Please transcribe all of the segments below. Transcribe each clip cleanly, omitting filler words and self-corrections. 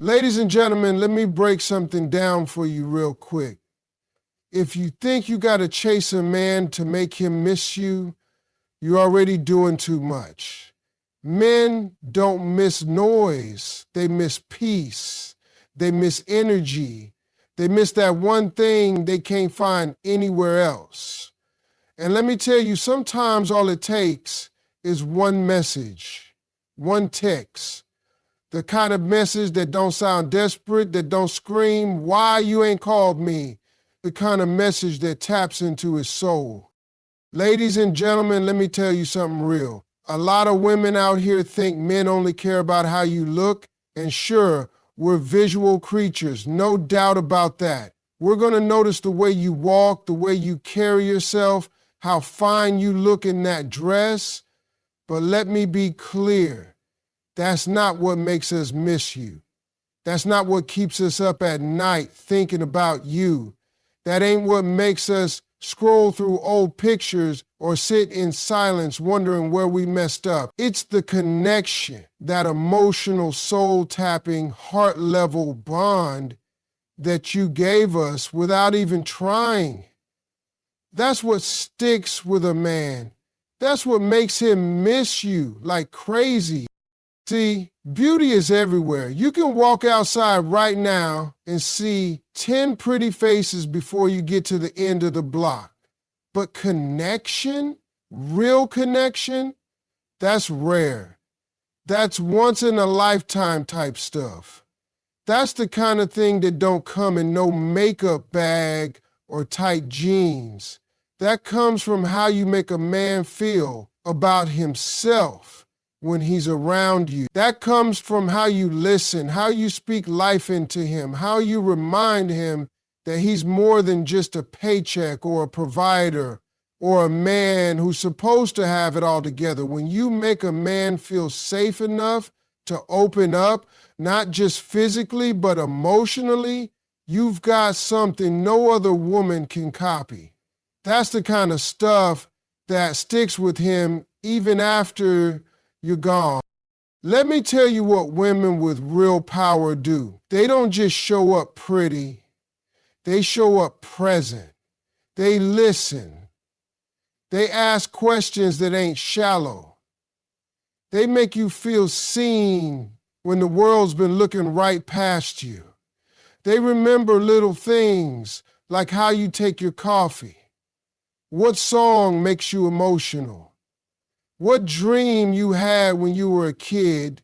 Ladies and gentlemen, let me break something down for you real quick. If you think you got to chase a man to make him miss you, you're already doing too much. Men don't miss noise. They miss peace. They miss energy. They miss that one thing they can't find anywhere else. And let me tell you, sometimes all it takes is one message, one text. The kind of message that don't sound desperate, that don't scream, "Why you ain't called me?" The kind of message that taps into his soul. Ladies and gentlemen, let me tell you something real. A lot of women out here think men only care about how you look, and sure, we're visual creatures, no doubt about that. We're gonna notice the way you walk, the way you carry yourself, how fine you look in that dress, but let me be clear. That's not what makes us miss you. That's not what keeps us up at night thinking about you. That ain't what makes us scroll through old pictures or sit in silence wondering where we messed up. It's the connection, that emotional, soul-tapping, heart-level bond that you gave us without even trying. That's what sticks with a man. That's what makes him miss you like crazy. See, beauty is everywhere. You can walk outside right now and see 10 pretty faces before you get to the end of the block. But connection, real connection, that's rare. That's once in a lifetime type stuff. That's the kind of thing that don't come in no makeup bag or tight jeans. That comes from how you make a man feel about himself when he's around you. That comes from how you listen, how you speak life into him, how you remind him that he's more than just a paycheck or a provider or a man who's supposed to have it all together. When you make a man feel safe enough to open up, not just physically, but emotionally, you've got something no other woman can copy. That's the kind of stuff that sticks with him even after you're gone. Let me tell you what women with real power do. They don't just show up pretty. They show up present. They listen. They ask questions that ain't shallow. They make you feel seen when the world's been looking right past you. They remember little things like how you take your coffee. What song makes you emotional? What dream you had when you were a kid.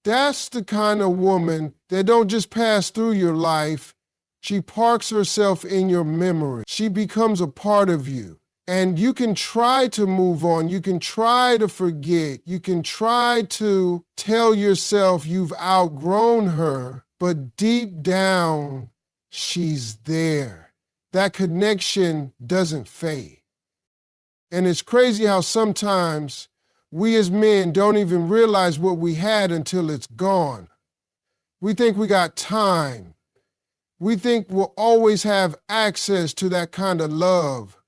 That's the kind of woman that don't just pass through your life. She parks herself in your memory. She becomes a part of you. And you can try to move on. You can try to forget. You can try to tell yourself you've outgrown her. But deep down, she's there. That connection doesn't fade. And it's crazy how sometimes we as men don't even realize what we had until it's gone. We think we got time. We think we'll always have access to that kind of love,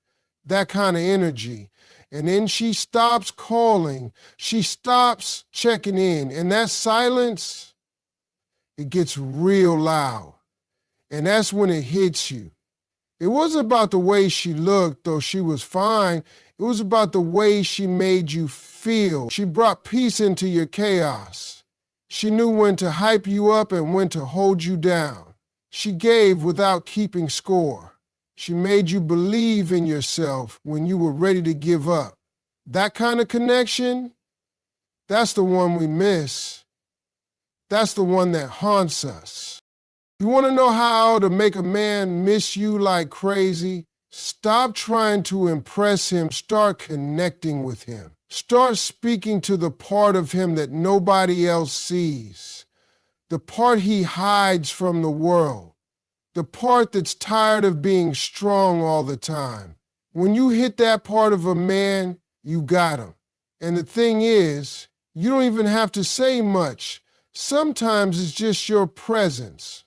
that kind of energy. And then she stops calling. She stops checking in. And that silence, it gets real loud. And that's when it hits you. It wasn't about the way she looked, though she was fine. It was about the way she made you feel. She brought peace into your chaos. She knew when to hype you up and when to hold you down. She gave without keeping score. She made you believe in yourself when you were ready to give up. That kind of connection, that's the one we miss. That's the one that haunts us. You want to know how to make a man miss you like crazy? Stop trying to impress him. Start connecting with him. Start speaking to the part of him that nobody else sees. The part he hides from the world. The part that's tired of being strong all the time. When you hit that part of a man, you got him. And the thing is, you don't even have to say much. Sometimes it's just your presence.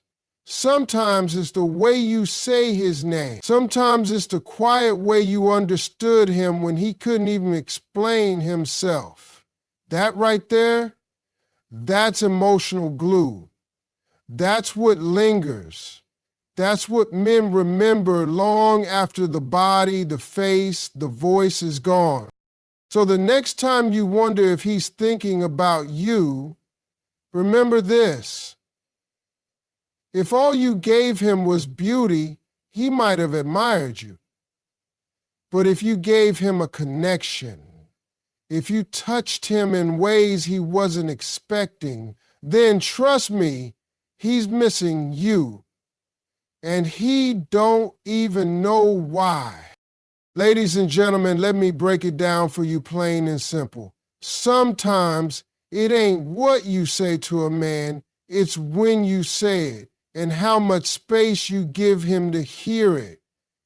Sometimes it's the way you say his name. Sometimes it's the quiet way you understood him when he couldn't even explain himself. That right there, that's emotional glue. That's what lingers. That's what men remember long after the body, the face, the voice is gone. So the next time you wonder if he's thinking about you, remember this. If all you gave him was beauty, he might have admired you. But if you gave him a connection, if you touched him in ways he wasn't expecting, then trust me, he's missing you. And he don't even know why. Ladies and gentlemen, let me break it down for you plain and simple. Sometimes it ain't what you say to a man, it's when you say it and how much space you give him to hear it.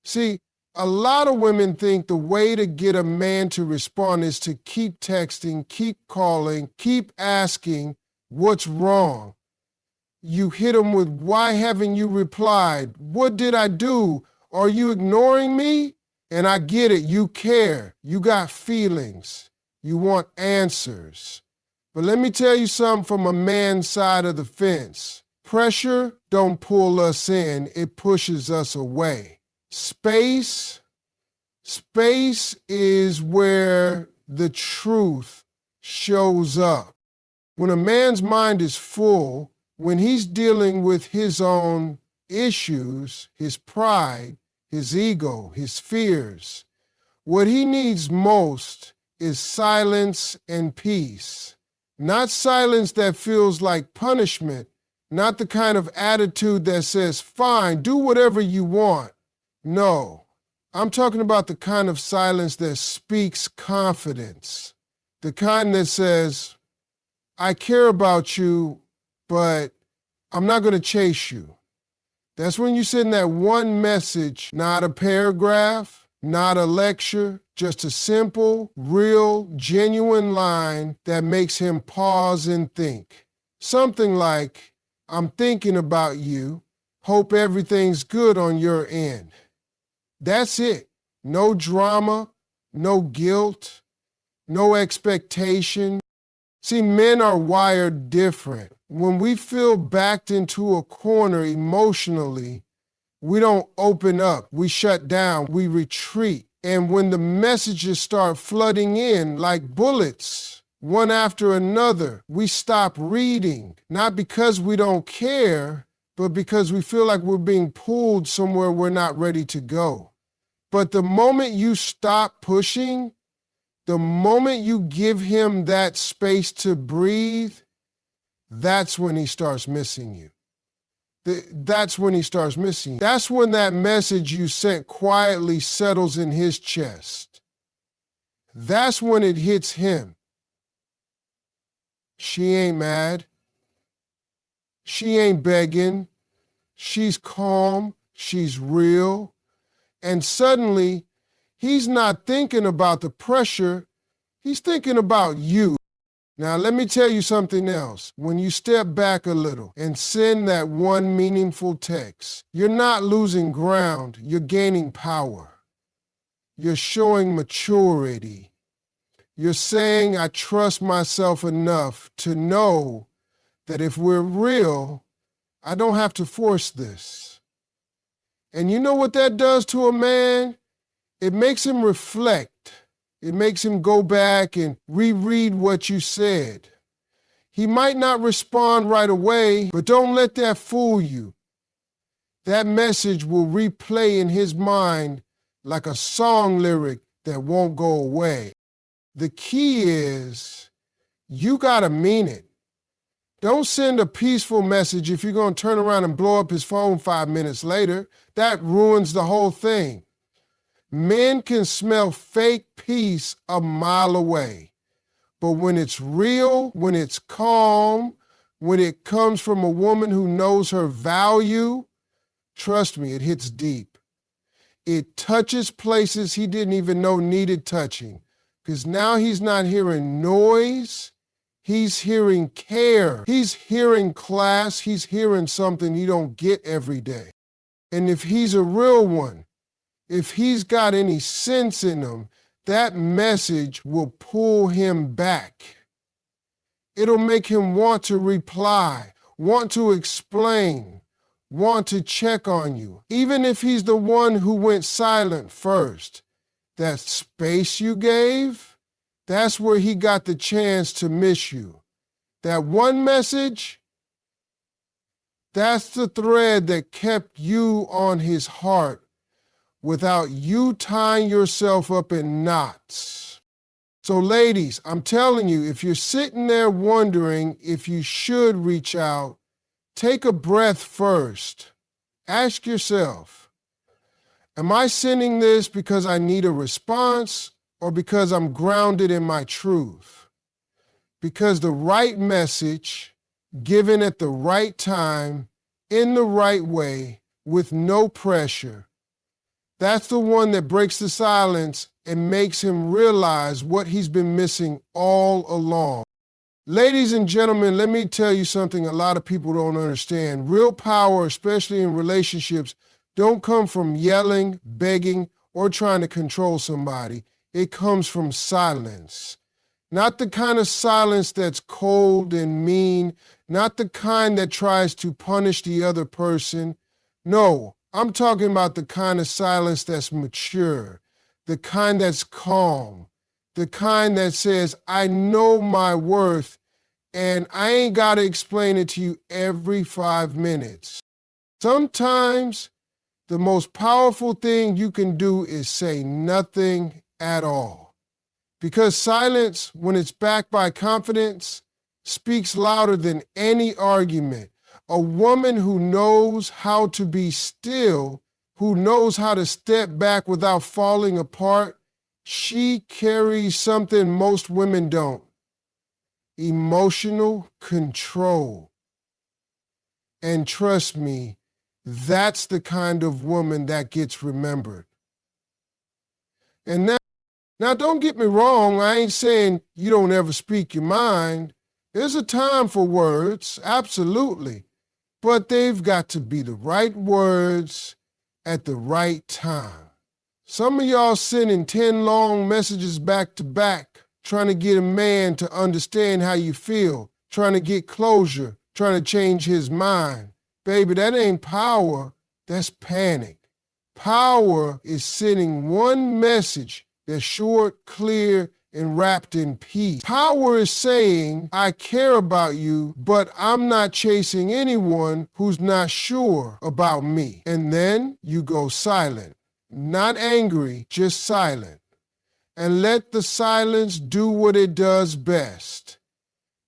See, a lot of women think the way to get a man to respond is to keep texting, keep calling, keep asking what's wrong. You hit him with, why haven't you replied? What did I do? Are you ignoring me? And I get it, you care, you got feelings, you want answers. But let me tell you something from a man's side of the fence. Pressure don't pull us in, it pushes us away. Space is where the truth shows up. When a man's mind is full, when he's dealing with his own issues, his pride, his ego, his fears, what he needs most is silence and peace. Not silence that feels like punishment, not the kind of attitude that says, fine, do whatever you want. No, I'm talking about the kind of silence that speaks confidence, the kind that says, I care about you, but I'm not going to chase you. That's when you send that one message, not a paragraph, not a lecture, just a simple, real, genuine line that makes him pause and think. Something like, I'm thinking about you, hope everything's good on your end. That's it. No drama, no guilt, no expectation. See, men are wired different. When we feel backed into a corner emotionally, we don't open up, we shut down, we retreat. And when the messages start flooding in like bullets, one after another, we stop reading, not because we don't care, but because we feel like we're being pulled somewhere we're not ready to go. But the moment you stop pushing, the moment you give him that space to breathe, that's when he starts missing you. That's when he starts missing you. That's when that message you sent quietly settles in his chest. That's when it hits him. She ain't mad. She ain't begging. She's calm. She's real. And suddenly, he's not thinking about the pressure. He's thinking about you. Now, let me tell you something else. When you step back a little and send that one meaningful text, you're not losing ground, you're gaining power. You're showing maturity. You're saying, I trust myself enough to know that if we're real, I don't have to force this. And you know what that does to a man? It makes him reflect. It makes him go back and reread what you said. He might not respond right away, but don't let that fool you. That message will replay in his mind like a song lyric that won't go away. The key is, you gotta mean it. Don't send a peaceful message if you're gonna turn around and blow up his phone 5 minutes later. That ruins the whole thing. Men can smell fake peace a mile away. But when it's real, when it's calm, when it comes from a woman who knows her value, trust me, it hits deep. It touches places he didn't even know needed touching. Because now he's not hearing noise, he's hearing care. He's hearing class, he's hearing something he don't get every day. And if he's a real one, if he's got any sense in him, that message will pull him back. It'll make him want to reply want to explain, want to check on you. Even if he's the one who went silent first, that space you gave, that's where he got the chance to miss you. That one message, that's the thread that kept you on his heart without you tying yourself up in knots. So ladies, I'm telling you, if you're sitting there wondering if you should reach out, take a breath first. Ask yourself, am I sending this because I need a response or because I'm grounded in my truth? Because the right message, given at the right time, in the right way, with no pressure, that's the one that breaks the silence and makes him realize what he's been missing all along. Ladies and gentlemen, let me tell you something a lot of people don't understand. Real power, especially in relationships, don't come from yelling, begging, or trying to control somebody. It comes from silence. Not the kind of silence that's cold and mean, not the kind that tries to punish the other person. No, I'm talking about the kind of silence that's mature, the kind that's calm, the kind that says, I know my worth and I ain't got to explain it to you every 5 minutes. Sometimes the most powerful thing you can do is say nothing at all. Because silence, when it's backed by confidence, speaks louder than any argument. A woman who knows how to be still, who knows how to step back without falling apart, she carries something most women don't. Emotional control. And trust me, that's the kind of woman that gets remembered. And now don't get me wrong, I ain't saying you don't ever speak your mind. There's a time for words, absolutely. But they've got to be the right words at the right time. Some of y'all sending 10 long messages back to back, trying to get a man to understand how you feel, trying to get closure, trying to change his mind. Baby, that ain't power, that's panic. Power is sending one message that's short, clear, and wrapped in peace. Power is saying, I care about you, but I'm not chasing anyone who's not sure about me. And then you go silent. Not angry, just silent. And let the silence do what it does best.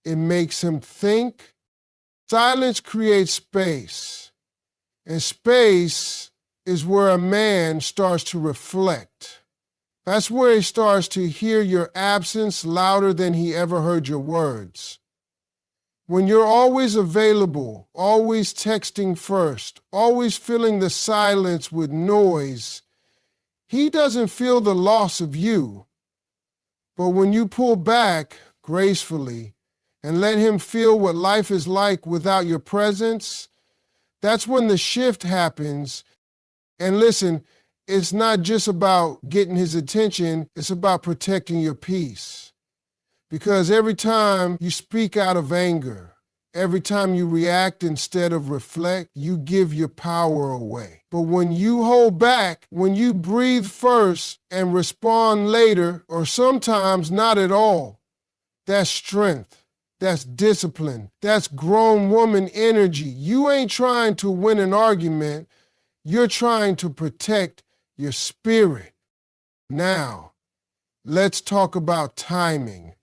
It makes him think. Silence creates space. And space is where a man starts to reflect. That's where he starts to hear your absence louder than he ever heard your words. When you're always available, always texting first, always filling the silence with noise, he doesn't feel the loss of you. But when you pull back gracefully and let him feel what life is like without your presence, that's when the shift happens. And listen, it's not just about getting his attention, it's about protecting your peace. Because every time you speak out of anger, every time you react instead of reflect, you give your power away. But when you hold back, when you breathe first and respond later, or sometimes not at all, that's strength, that's discipline, that's grown woman energy. You ain't trying to win an argument, you're trying to protect your spirit. Now, let's talk about timing.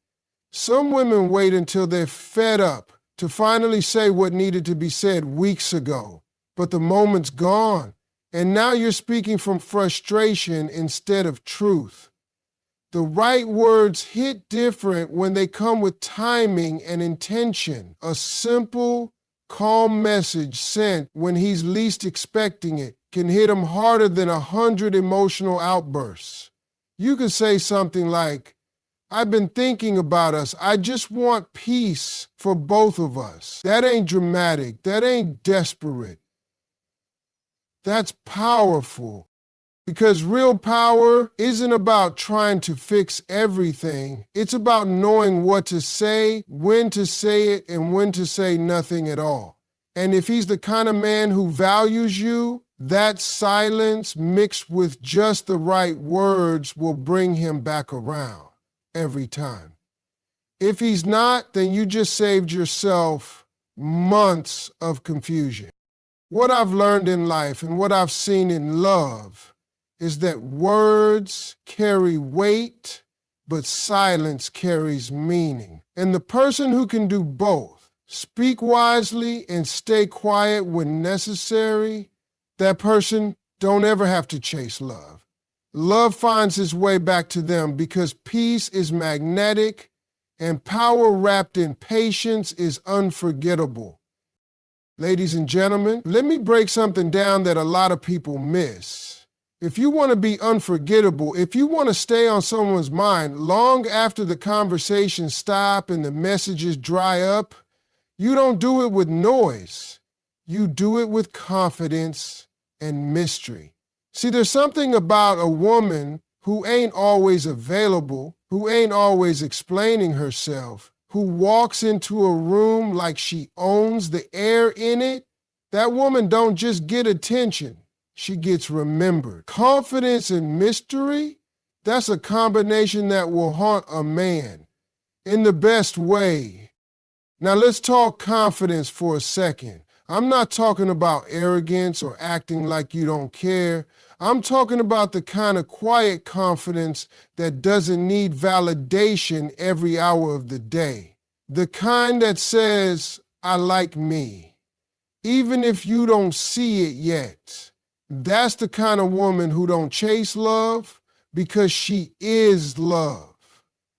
Some women wait until they're fed up to finally say what needed to be said weeks ago, but the moment's gone, and now you're speaking from frustration instead of truth. The right words hit different when they come with timing and intention. A simple, calm message sent when he's least expecting it can hit him harder than 100 emotional outbursts. You could say something like, I've been thinking about us. I just want peace for both of us. That ain't dramatic. That ain't desperate. That's powerful. Because real power isn't about trying to fix everything. It's about knowing what to say, when to say it, and when to say nothing at all. And if he's the kind of man who values you, that silence mixed with just the right words will bring him back around every time. If he's not, then you just saved yourself months of confusion. What I've learned in life and what I've seen in love is that words carry weight, but silence carries meaning. And the person who can do both, speak wisely and stay quiet when necessary, that person don't ever have to chase love. Love finds its way back to them because peace is magnetic and power wrapped in patience is unforgettable. Ladies and gentlemen, let me break something down that a lot of people miss. If you want to be unforgettable, if you want to stay on someone's mind long after the conversations stop and the messages dry up, you don't do it with noise. You do it with confidence and mystery. See, there's something about a woman who ain't always available, who ain't always explaining herself, who walks into a room like she owns the air in it. That woman don't just get attention, she gets remembered. Confidence and mystery, that's a combination that will haunt a man in the best way. Now let's talk confidence for a second. I'm not talking about arrogance or acting like you don't care. I'm talking about the kind of quiet confidence that doesn't need validation every hour of the day. The kind that says, I like me, even if you don't see it yet. That's the kind of woman who don't chase love because she is love.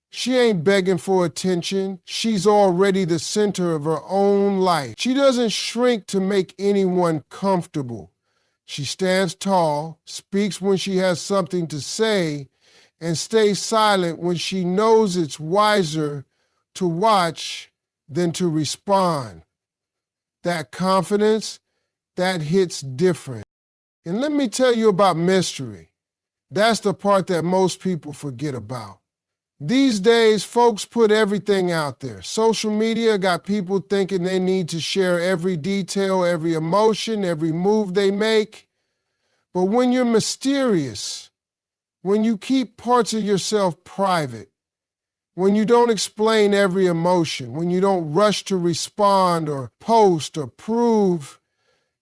She ain't begging for attention. She's already the center of her own life. She doesn't shrink to make anyone comfortable. She stands tall, speaks when she has something to say, and stays silent when she knows it's wiser to watch than to respond. That confidence, that hits different. And let me tell you about mystery. That's the part that most people forget about. These days, folks put everything out there. Social media got people thinking they need to share every detail, every emotion, every move they make. But when you're mysterious, when you keep parts of yourself private, when you don't explain every emotion, when you don't rush to respond or post or prove,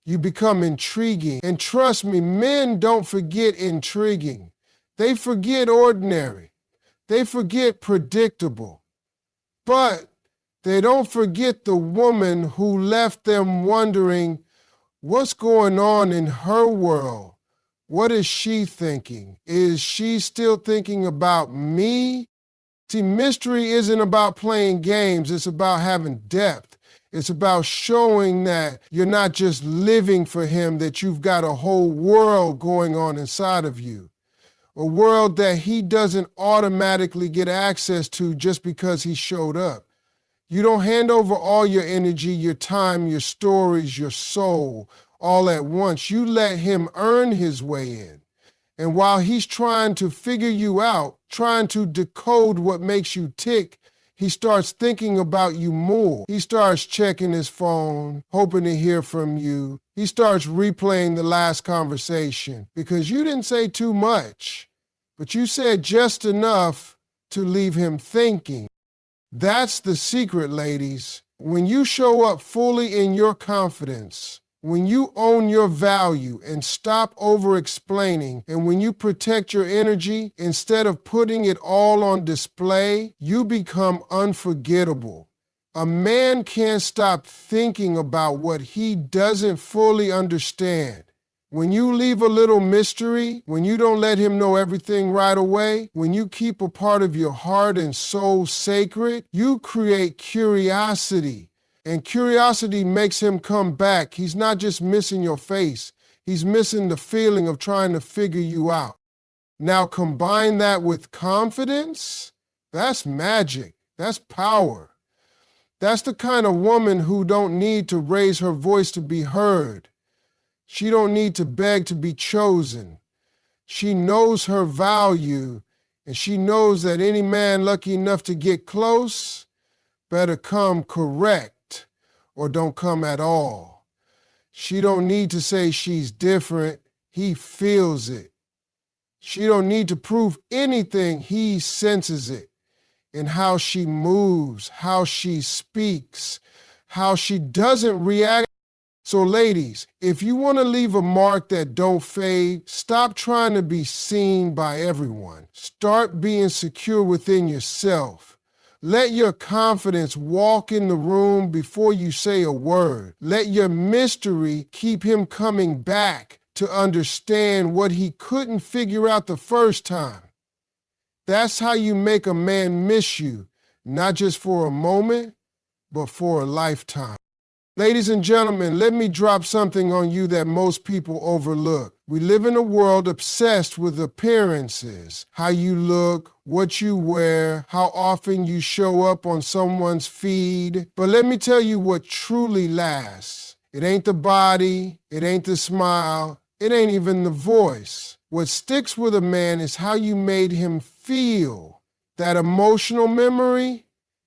you become intriguing. And trust me, men don't forget intriguing. They forget ordinary. They forget predictable, but they don't forget the woman who left them wondering what's going on in her world. What is she thinking? Is she still thinking about me? See, mystery isn't about playing games. It's about having depth. It's about showing that you're not just living for him, that you've got a whole world going on inside of you. A world that he doesn't automatically get access to just because he showed up. You don't hand over all your energy, your time, your stories, your soul all at once. You let him earn his way in. And while he's trying to figure you out, trying to decode what makes you tick, he starts thinking about you more. He starts checking his phone, hoping to hear from you. He starts replaying the last conversation because you didn't say too much, but you said just enough to leave him thinking. That's the secret, ladies. When you show up fully in your confidence, when you own your value and stop over-explaining, and when you protect your energy instead of putting it all on display, you become unforgettable. A man can't stop thinking about what he doesn't fully understand. When you leave a little mystery, when you don't let him know everything right away, when you keep a part of your heart and soul sacred, you create curiosity. And curiosity makes him come back. He's not just missing your face. He's missing the feeling of trying to figure you out. Now combine that with confidence. That's magic. That's power. That's the kind of woman who don't need to raise her voice to be heard. She don't need to beg to be chosen. She knows her value, and she knows that any man lucky enough to get close better come correct or don't come at all. She don't need to say she's different. He feels it. She don't need to prove anything. He senses it in how she moves, how she speaks, how she doesn't react. So ladies, if you want to leave a mark that don't fade, stop trying to be seen by everyone. Start being secure within yourself. Let your confidence walk in the room before you say a word. Let your mystery keep him coming back to understand what he couldn't figure out the first time. That's how you make a man miss you, not just for a moment, but for a lifetime. Ladies and gentlemen, let me drop something on you that most people overlook. We live in a world obsessed with appearances, how you look, what you wear, how often you show up on someone's feed. But let me tell you what truly lasts. It ain't the body, it ain't the smile, it ain't even the voice. What sticks with a man is how you made him feel. That emotional memory,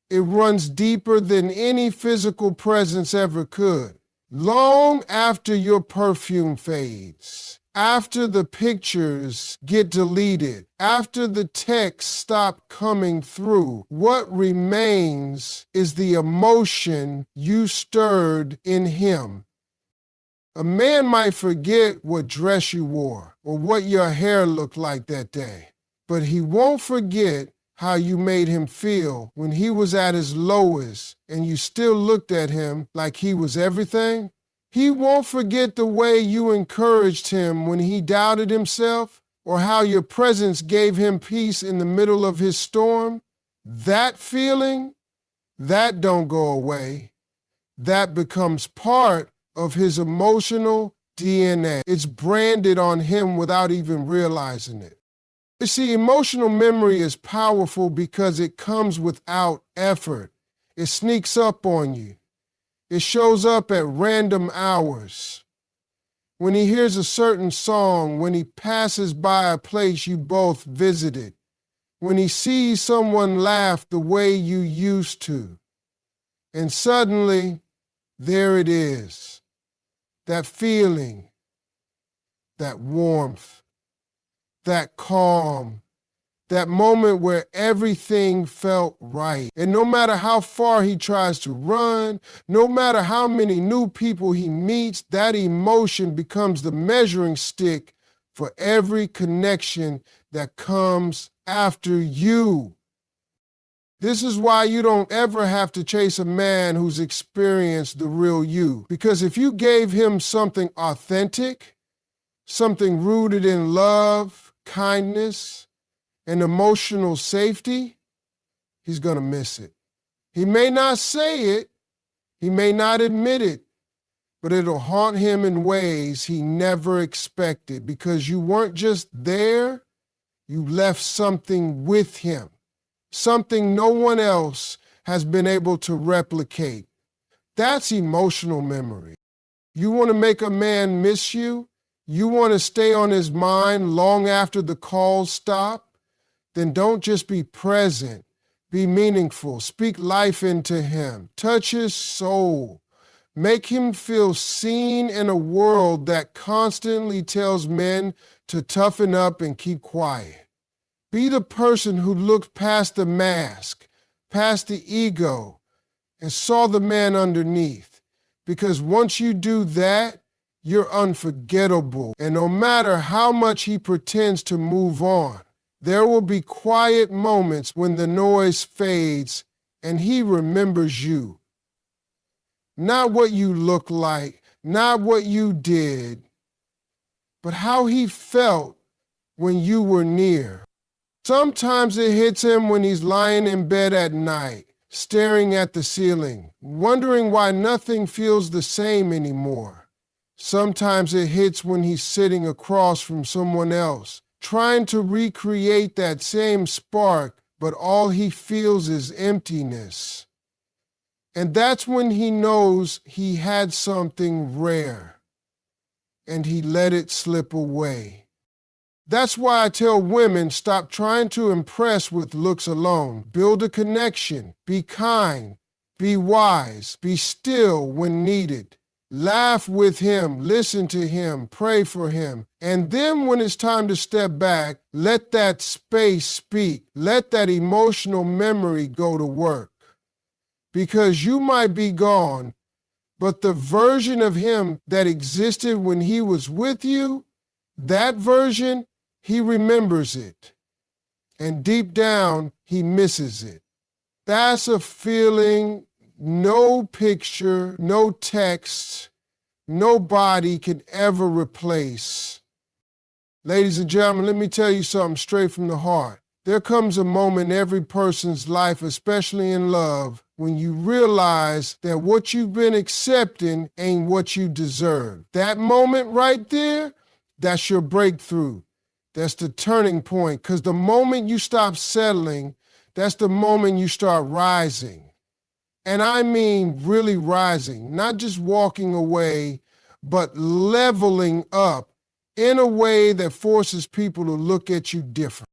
it runs deeper than any physical presence ever could. Long after your perfume fades, after the pictures get deleted, after the texts stop coming through, what remains is the emotion you stirred in him. A man might forget what dress you wore or what your hair looked like that day, but he won't forget how you made him feel when he was at his lowest and you still looked at him like he was everything. He won't forget the way you encouraged him when he doubted himself or how your presence gave him peace in the middle of his storm. That feeling, that don't go away. That becomes part of his emotional DNA. It's branded on him without even realizing it. You see, emotional memory is powerful because it comes without effort. It sneaks up on you. It shows up at random hours. When he hears a certain song, when he passes by a place you both visited, when he sees someone laugh the way you used to. And suddenly, there it is. That feeling, that warmth, that calm, that moment where everything felt right. And no matter how far he tries to run, no matter how many new people he meets, that emotion becomes the measuring stick for every connection that comes after you. This is why you don't ever have to chase a man who's experienced the real you. Because if you gave him something authentic, something rooted in love, kindness, and emotional safety, he's gonna miss it. He may not say it, he may not admit it, but it'll haunt him in ways he never expected because you weren't just there, you left something with him, something no one else has been able to replicate. That's emotional memory. You want to make a man miss you? You want to stay on his mind long after the calls stop? Then don't just be present. Be meaningful. Speak life into him. Touch his soul. Make him feel seen in a world that constantly tells men to toughen up and keep quiet. Be the person who looked past the mask, past the ego, and saw the man underneath. Because once you do that, you're unforgettable. And no matter how much he pretends to move on, there will be quiet moments when the noise fades and he remembers you. Not what you look like, not what you did, but how he felt when you were near. Sometimes it hits him when he's lying in bed at night, staring at the ceiling, wondering why nothing feels the same anymore. Sometimes it hits when he's sitting across from someone else, trying to recreate that same spark, but all he feels is emptiness. And that's when he knows he had something rare, and he let it slip away. That's why I tell women, stop trying to impress with looks alone. Build a connection. Be kind. Be wise. Be still when needed. Laugh with him, listen to him, pray for him. And then when it's time to step back, let that space speak. Let that emotional memory go to work. Because you might be gone, but the version of him that existed when he was with you, that version, he remembers it. And deep down, he misses it. That's a feeling no picture, no text, nobody can ever replace. Ladies and gentlemen, let me tell you something straight from the heart. There comes a moment in every person's life, especially in love, when you realize that what you've been accepting ain't what you deserve. That moment right there, that's your breakthrough. That's the turning point, because the moment you stop settling, that's the moment you start rising. And I mean really rising, not just walking away, but leveling up in a way that forces people to look at you different.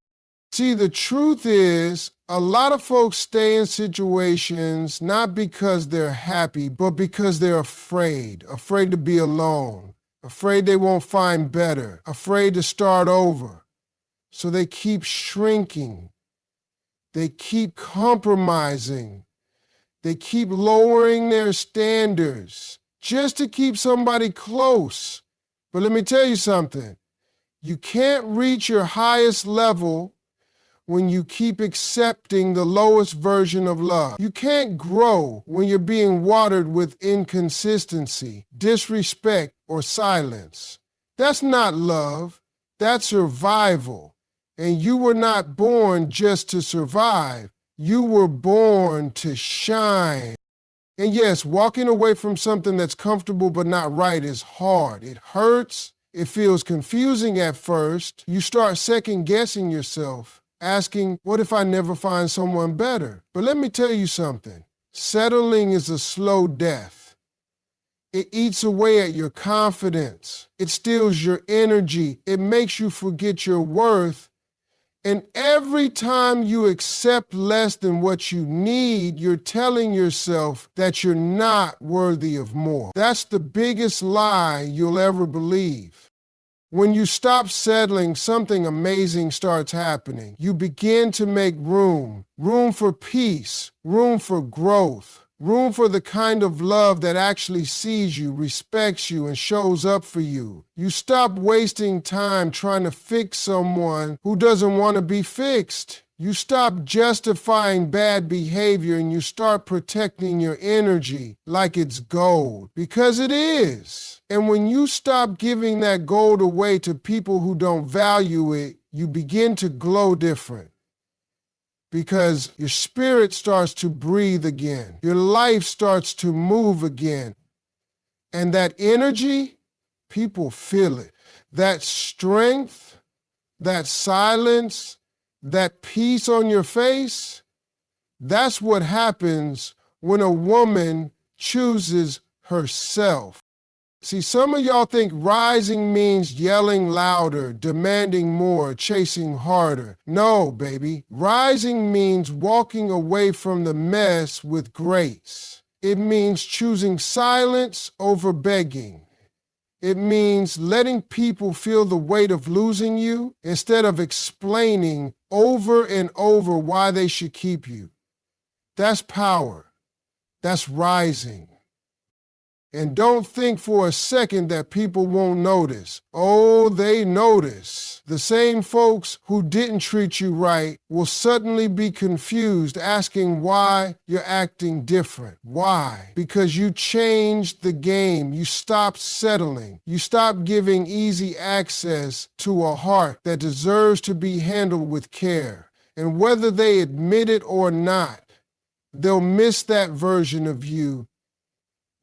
See, the truth is, a lot of folks stay in situations not because they're happy, but because they're afraid to be alone, afraid they won't find better, afraid to start over. So they keep shrinking. They keep compromising. They keep lowering their standards just to keep somebody close. But let me tell you something. You can't reach your highest level when you keep accepting the lowest version of love. You can't grow when you're being watered with inconsistency, disrespect, or silence. That's not love. That's survival. And you were not born just to survive. You were born to shine. And yes, walking away from something that's comfortable but not right is hard. It hurts. It feels confusing at first. You start second guessing yourself, asking, what if I never find someone better? But let me tell you something. Settling is a slow death. It eats away at your confidence. It steals your energy. It makes you forget your worth. And every time you accept less than what you need, you're telling yourself that you're not worthy of more. That's the biggest lie you'll ever believe. When you stop settling, something amazing starts happening. You begin to make room for peace, room for growth, room for the kind of love that actually sees you, respects you, and shows up for you. You stop wasting time trying to fix someone who doesn't want to be fixed. You stop justifying bad behavior and you start protecting your energy like it's gold, because it is. And when you stop giving that gold away to people who don't value it, you begin to glow different. Because your spirit starts to breathe again. Your life starts to move again. And that energy, people feel it. That strength, that silence, that peace on your face, that's what happens when a woman chooses herself. See, some of y'all think rising means yelling louder, demanding more, chasing harder. No, baby. Rising means walking away from the mess with grace. It means choosing silence over begging. It means letting people feel the weight of losing you instead of explaining over and over why they should keep you. That's power. That's rising. And don't think for a second that people won't notice. Oh, they notice. The same folks who didn't treat you right will suddenly be confused, asking why you're acting different. Why? Because you changed the game. You stopped settling. You stopped giving easy access to a heart that deserves to be handled with care. And whether they admit it or not, they'll miss that version of you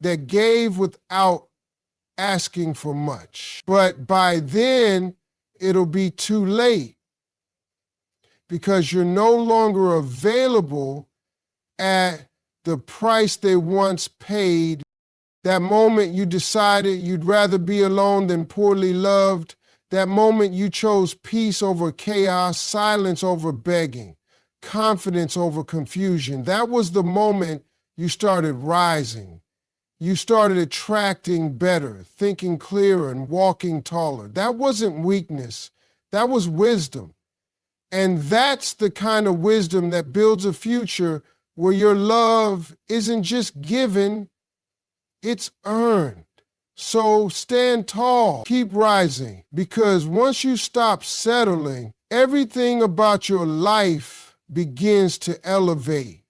that gave without asking for much. But by then, it'll be too late because you're no longer available at the price they once paid. That moment you decided you'd rather be alone than poorly loved. That moment you chose peace over chaos, silence over begging, confidence over confusion. That was the moment you started rising. You started attracting better, thinking clearer, and walking taller. That wasn't weakness. That was wisdom. And that's the kind of wisdom that builds a future where your love isn't just given, it's earned. So stand tall, keep rising, because once you stop settling, everything about your life begins to elevate.